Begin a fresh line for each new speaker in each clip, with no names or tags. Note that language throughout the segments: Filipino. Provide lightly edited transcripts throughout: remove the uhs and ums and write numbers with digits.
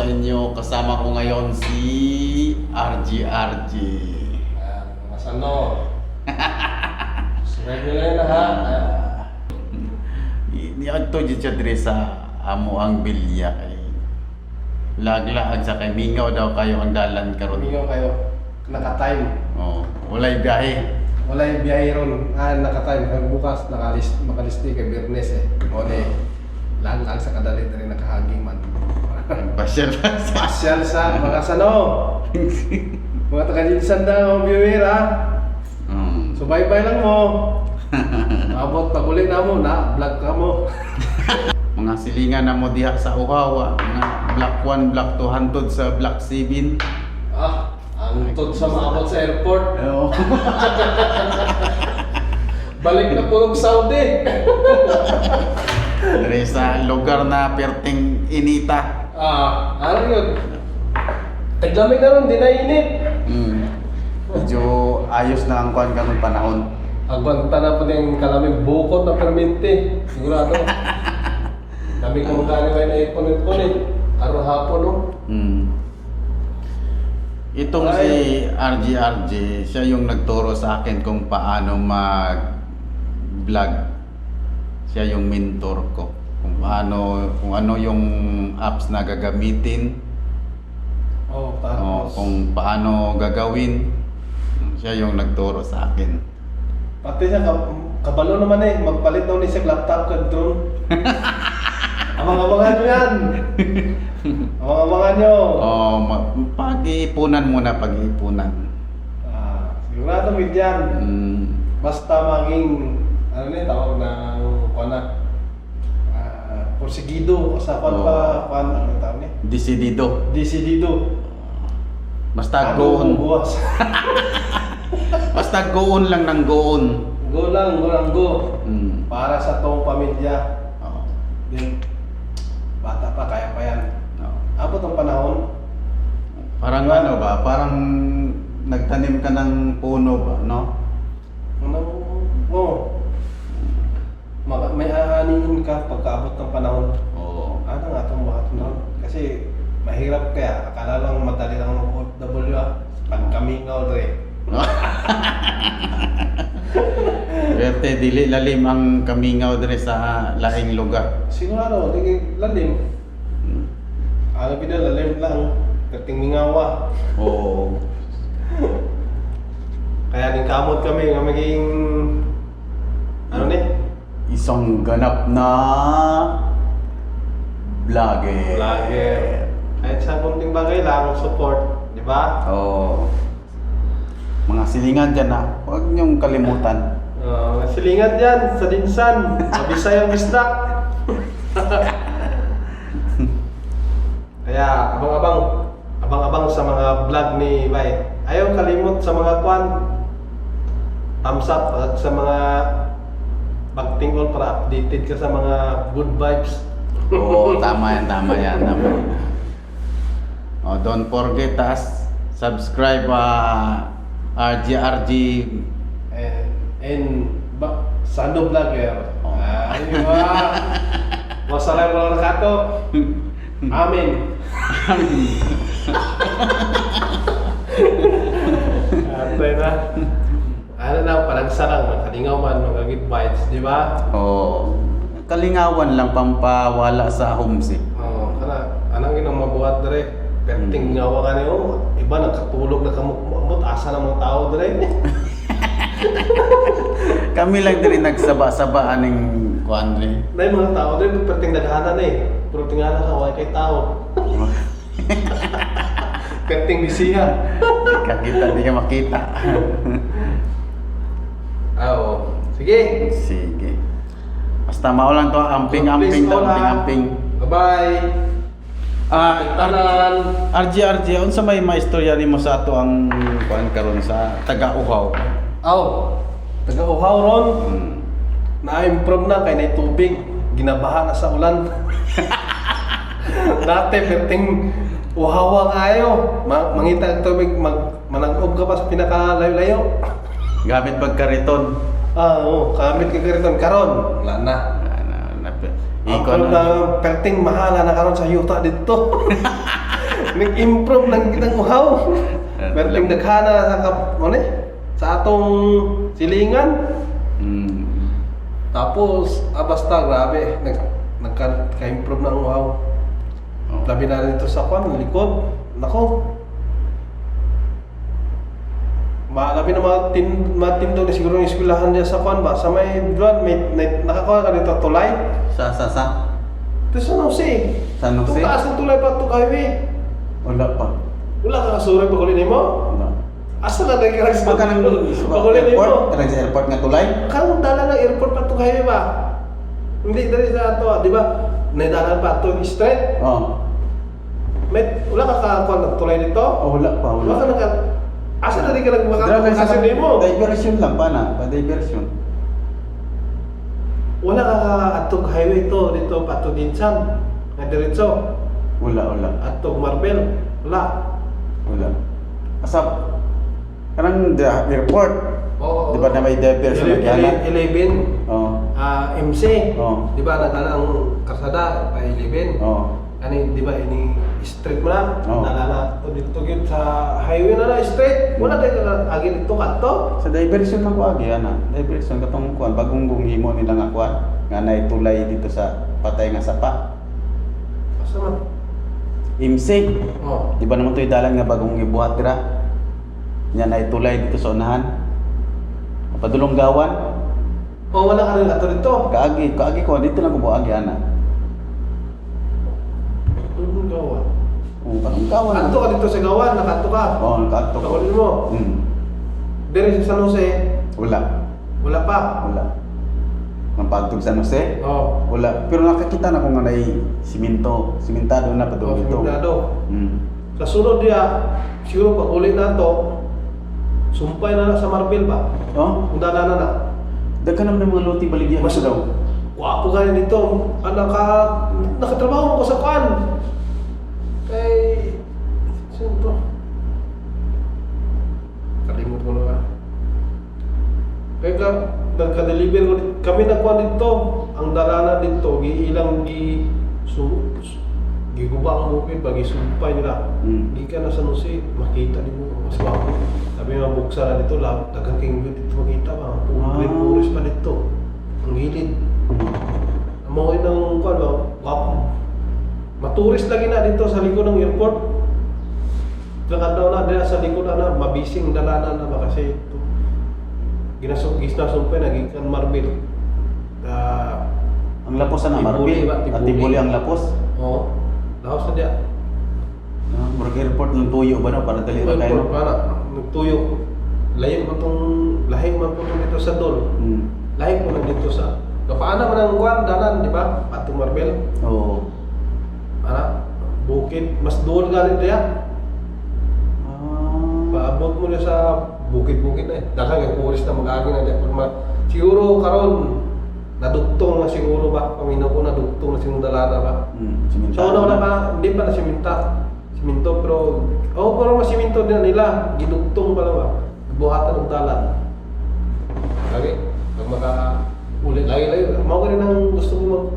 sa inyo. Kasama ko ngayon si RG.
Mas ano? Subscribe nyo lang ha.
Niadto dyan siya dire sa amo ang bilya kay laglaag sa kay mingaw daw kayo ang dalan karon.
Mingaw kayo. Naka-time.
Oh, walay biyahe.
Walay biyahe ron. Naka-time. Hanggang bukas makalisti kay Bernes eh. Ole. Lang sa kadali rin nakahaging man.
Pasyal.
Pasyal sa mga sano. Mga taga-jinsan na ang viewer ha. So bye-bye lang mo. Abot pag uli na mo, vlog ka mo.
Mga silingan na mo diha sa Uhawa, mga Block 1, Block 2 hantod sa Block 7.
Antod sa maabot sa airport.
Oo.
Balik na po ng Saudi.
Dire sa lugar na perting inita.
Ano yun? Taglamig na ron, di na init.
Medyo ayos na ang kuhan kanong panahon.
Agbanta na po yung kalamig bukod na perminti. Sigurado. Dami kong kaniway na ipunit-punit. Araw hapon no?
Itong si RG, siya yung nagturo sa akin kung paano mag-vlog. Siya yung mentor ko. Kung ano yung apps na gagamitin.
Tapos.
Kung paano gagawin. Siya yung nagturo sa akin.
Pati siya, kabalo naman eh. Magpalit daw ni siya laptop ka drone. Abang-abangan nyo yan. Abang-abangan nyo.
Pag-iipunan muna, pag-iipunan.
Sigurado with yan. Basta maging, ano na tawag ng kuwana, porsigido sa ano tawag niya?
Decidido. Basta goon.
Buwas.
Basta goon lang ng goon.
Go lang. Para sa tong pamilya. Din, bata pa, kaya pa yan. Abot ang panahon.
Parang ano ba? Parang nagtanim ka ng puno ba, no?
May aanin ka pagkaabot ng panahon.
Oo.
Ano nga itong buhat na? Kasi mahirap kaya. Akala lang madali lang ng OFW pagkamingaw rin.
Werte dili lalim ang kamingaw dire sa laing lugar.
Sigurado, di lalim. Ano lalim lang. Kating mingawa.
Oo.
Kaya din kamot kami nga maging ano ni?
Isang ganap na vlogger.
Kahit sa kunting bagay lang, support, di ba?
Oo. Mga silingan dyan na, huwag niyong kalimutan.
Silingan dyan, sa Dinsan, mabisay ang bisdak. Kaya, abang-abang sa mga vlog ni Bay. Ayaw kalimot sa mga kwan, thumbs up at sa mga pagtingkol para updated ka sa mga good vibes.
Oo, tama yan. Don't forget us, subscribe RG
Sando Vlogger. Ayun ba? Masalam mo lang kato. Amin. Atay na. Ano na, parang sarang, makalingaw man, magagit bites, di ba?
Oo. Kalingawan lang pampawala sa homesick.
Anong ginang mabuhat dere? Perting ngawa ka niyo, iba nagkatulog na kamot, asa ng mga tao dere.
Kami lang din nagsaba-sabaan ng kuandre.
Nay mga tao dere, perting daghanan eh. Pero tingala ka, wala kay tao. Perting bisihan.
Di ka makita.
Sige.
Basta maulan to, amping.
Bye-bye.
RG, unsa may maistorya nimo sa ato ang kuan karon sa taga-Uhaw?
Taga-Uhaw ron. Na-improve na kay nay tubig, ginabaha na sa ulan. Dati perting uhawa kayo. Mangita ang tubig, manag-ob ka pa sa pinakalayo-layo.
Gamit pagkariton.
Gamit ka kariton karon. Wala na. Ikon na perting mahala na karon sa yuta dito. Nag-improve lang kitang uhaw. Merting naghana sa sa atong silingan. Tapos, basta grabe, nagka-improve na ang uhaw. Labi na dito sa likod. Nako. Labi na matindog na siguro yung eskwelahan niya sa ba? Sa may nakakuha ka dito, tulay.
Sa?
Ito sa Jose.
San Jose?
Itong taas ng tulay pa ito highway.
Wala pa.
Wala ka kasurang pagulin mo?
Wala.
Asa na nagkirag sa
Baka nang
pagulin
airport?
mo?
Karang sa airport nga tulay?
Karang dala ng airport pa ito highway ba? Hindi, dali sa ito, di ba? Naidalan pa ito straight. Wala ka kakuha ng tulay dito?
Wala pa.
Wala ka nagka... Asa na di ka
Driver sa
nagmakakasin mo?
diversion lang pa na. Pa-diversion.
Wala ka atog highway ito, dito pato Dinsan. Nga diretso.
Wala.
Atog Marbel. Wala.
Asap. Karang airport.
Oo.
Di ba na may diversion na kaya?
11. MC.
Oo.
Di ba nagkala ang karsada pa 11. Ani di ba ini straight mo na?
Oo.
Dala na to dito gyud sa highway na straight. Wala tayo agi dito kadto.
Sa diversion lang ko agi ana. Diversion katong kuan bagong gumhimo nila nga kuan nga naitulay dito sa patay nga sapa.
Asa man?
Imsig.
Oh.
Di ba naman to'y dalan nga bagong gibuhat dira? Nya naitulay dito sa unahan. Padulong gawan.
Oh, wala ka rin ato dito.
Kaagi ko dito lang ko buagi ana.
Dulong gawan.
Parang gawan.
Ato ka dito sa gawan, nakato ka.
Nakaadto ko.
Kaulin mo. Dere sa San Jose.
Wala.
Wala pa.
Ang pagtug San Jose?
Oh.
Wala. Pero nakakita na ko nga nay simentado na padung dito.
Simentado. Sa sunod dia, siguro pag uli na to, sumpay na sa Marbel ba? Kung dala na.
Daghan naman ng mga luti baligyan
Mas
daw.
Wapo ka rin dito. Nakatrabaho mo ko sa kwan. Sino to? Kalimut mo na. Kaya nagka-deliver ko dito. Kami nagkuhan dito. Ang dalanan dito, giguba ang bukid, pag isumpay nila. Di ka na sa Jose, makita din mo. Mas wapo. Sabi nga buksa na dito, dagang king dito makita ba? Puris pa dito. Ang gilid. Ang mga ng kuhan ba? Wapo. Maturis lagi na dito sa likod ng airport. Nakadaw na dito sa likod na mabising dalanan na ba kasi ito. Ginasumpay, nagikan Marbel.
Ang lapos na Marbel. At Tibuli ang lapos.
Oo. Lahos na diya.
Murag airport lang tuyo ba na para dali ra kayo.
Nagtuyo. Lahi man po dito sa Dol. Lahi po na dito sa kapaana man ang kuan dalan, di ba? Pato Marbel.
Oo.
Bukid, mas duol galing diya. Paabot mo na sa bukid-bukid na eh. Daghang yung puris na mag-agi na diya. Siguro karon nadugtong na siguro ba? Paminaw ko nadugtong na siguro dalana ba? So wala pa, hindi pa na siminto pero pero mas siminto din nila, gidugtong pala ba? Buhatan ng dalan. Lagi, pag maka-ulit, lagi, mao ko rin ang gusto mo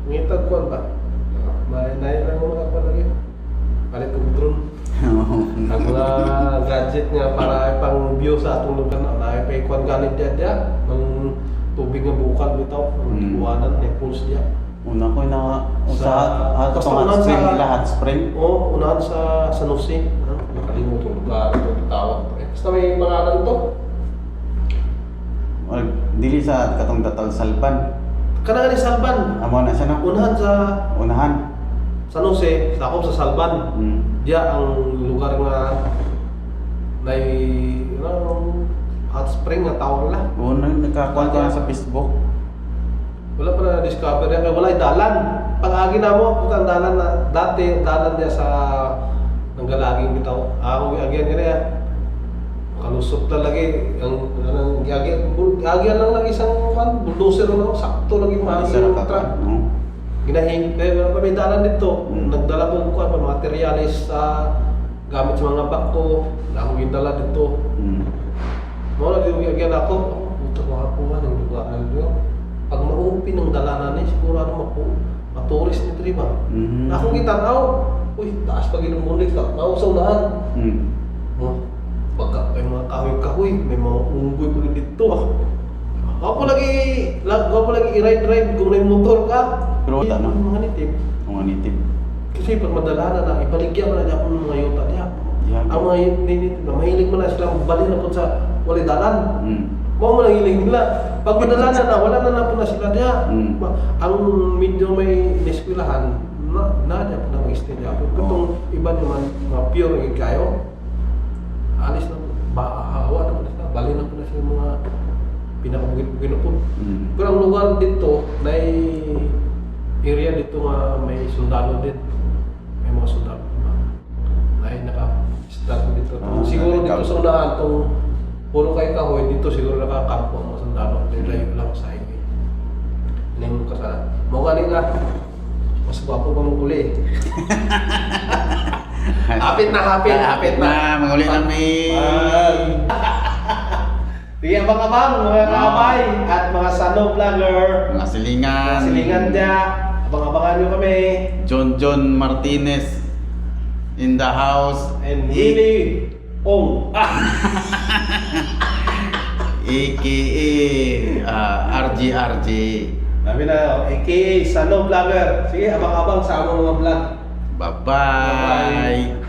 mag-ngitag kuwan ba? May lang mo makakuha lagi. Palit ko drone. Ang mga gadget niya para pang view sa atong lugar na pa ikuan ganit dia ng tubig nga bukal bitaw ang buwanan ni pulse dia.
Una ko na sa hot spring lahat spring.
Unahan sa San Jose. Nakalimutan ko lugar ito tawag. Basta may pangalan to.
Dili sa katong datang Salban.
Kana ni Salban.
Amo na siya na. Unahan.
San Jose, sakop sa Salban. Dia ang lugar nga hot spring nga tawag la.
Nagkakuan ko na sa Facebook.
Wala pa na discover yan kaya wala dalan. Pag-agi na mo, putang dalan na dati dalan niya sa nanggalaging bitaw. Ako giagyan niya. Kalusot na lagi ang giagyan lang isang bulldozer na sakto lagi mahal yung truck. Ginahing, kaya pa may dalan dito. Nagdala ko pa materialis sa gamit sa mga bako. Ako gindala dito. Muna dito gagyan ako. Puta ko ako ng lugar na dito. Pag maumpi ng dalanan siguro maturis nito diba? Akong gitanaw. Uy, taas pa ginumunit ka. Nausaw daan.
Mm.
Pagka may mga kahoy-kahoy, may mga unggoy pa rin dito. Ako lagi i-ride kung may motor ka.
Pero wala na.
Mga nitip.
Mga native.
Kasi pag madala na, ipaligyan mo na niya kung mga yuta niya.
Yeah.
Ang mga nitip na mahilig mo na sila bali na po sa wali dalan.
Mm.
Mga mo nang hiling nila. Pag madala na, wala na po na sila niya.
Mm.
Ang medyo may niskwilahan, na niya po na mag-stay niya. Pero itong iba naman, mga pure yung kayo, alis na po. Hawa na po na sila. Bali na po na sila mga pinakabugit-bugit na po.
Mm.
Pero ang lugar dito, may area dito nga may sundalo din. May mga sundalo. Ay, naka-start dito. Siguro dito sa unahan, itong puro kay kahoy, dito siguro nakakampo ang mga sundalo. Nilayo lang sa highway. Hindi mo kasalanan. Mga kanina, mas gwapo pa mong uli. Hapit na.
Manguli namin.
Sige, abang-abang mga kaabay at mga sano vlogger.
Mga silingan.
Silingan niya. Abang-abangan nyo kami.
John Martinez in the house.
And Willie Ong.
AKA RG.
Sabi na, aka Sano Vlogger. Sige, abang-abang sa among mga vlog.
Bye-bye.